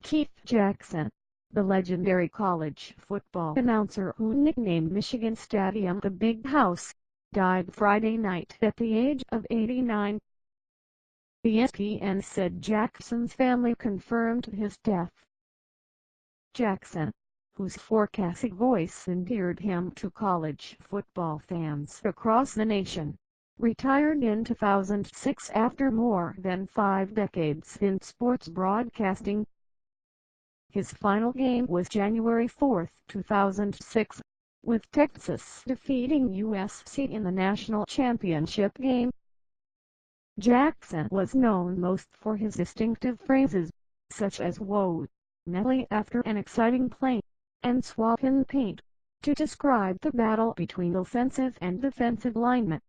Keith Jackson, the legendary college football announcer who nicknamed Michigan Stadium the Big House, died Friday night at the age of 89. ESPN said Jackson's family confirmed his death. Jackson, whose forecasting voice endeared him to college football fans across the nation, retired in 2006 after more than 5 decades in sports broadcasting. His final game was January 4, 2006, with Texas defeating USC in the national championship game. Jackson was known most for his distinctive phrases, such as "Whoa, Nelly" after an exciting play, and "swap in paint," to describe the battle between offensive and defensive linemen.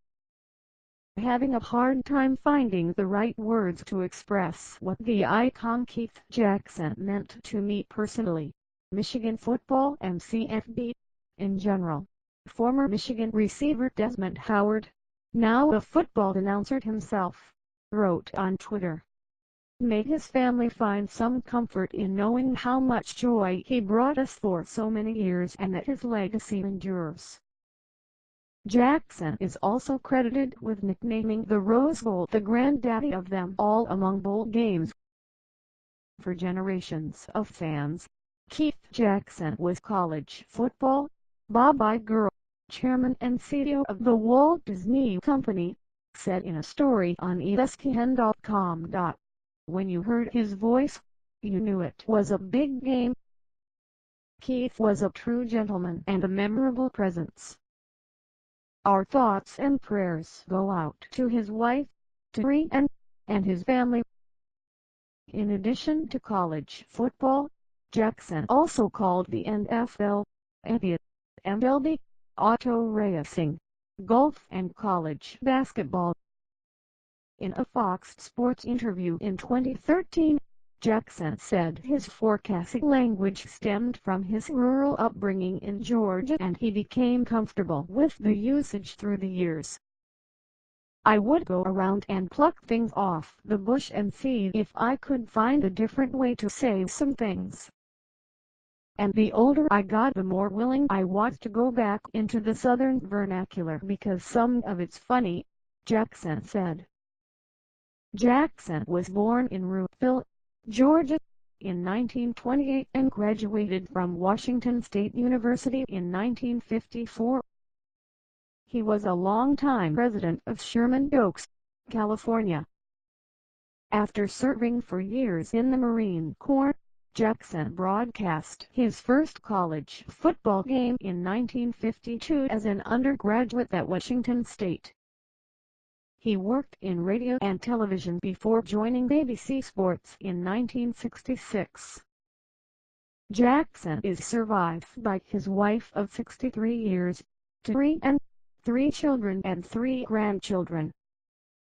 Having a hard time finding the right words to express what the icon Keith Jackson meant to me personally, Michigan football and CFB in general, former Michigan receiver Desmond Howard, now a football announcer himself, wrote on Twitter. May his family find some comfort in knowing how much joy he brought us for so many years and that his legacy endures. Jackson is also credited with nicknaming the Rose Bowl the Granddaddy of Them All among bowl games. For generations of fans, Keith Jackson was college football Bob Iger, chairman and CEO of the Walt Disney Company, said in a story on ESPN.com. When you heard his voice, you knew it was a big game. Keith was a true gentleman and a memorable presence. Our thoughts and prayers go out to his wife, Terry, and his family. In addition to college football, Jackson also called the NFL, NBA, MLB, auto racing, golf and college basketball. In a Fox Sports interview in 2013, Jackson said his forecasting language stemmed from his rural upbringing in Georgia and he became comfortable with the usage through the years. I would go around and pluck things off the bush and see if I could find a different way to say some things. And the older I got, the more willing I was to go back into the southern vernacular because some of it's funny, Jackson said. Jackson was born in Rockville, Georgia, in 1928 and graduated from Washington State University in 1954. He was a longtime resident of Sherman Oaks, California. After serving for years in the Marine Corps, Jackson broadcast his first college football game in 1952 as an undergraduate at Washington State. He worked in radio and television before joining ABC Sports in 1966. Jackson is survived by his wife of 63 years, Terry, and 3 children and 3 grandchildren.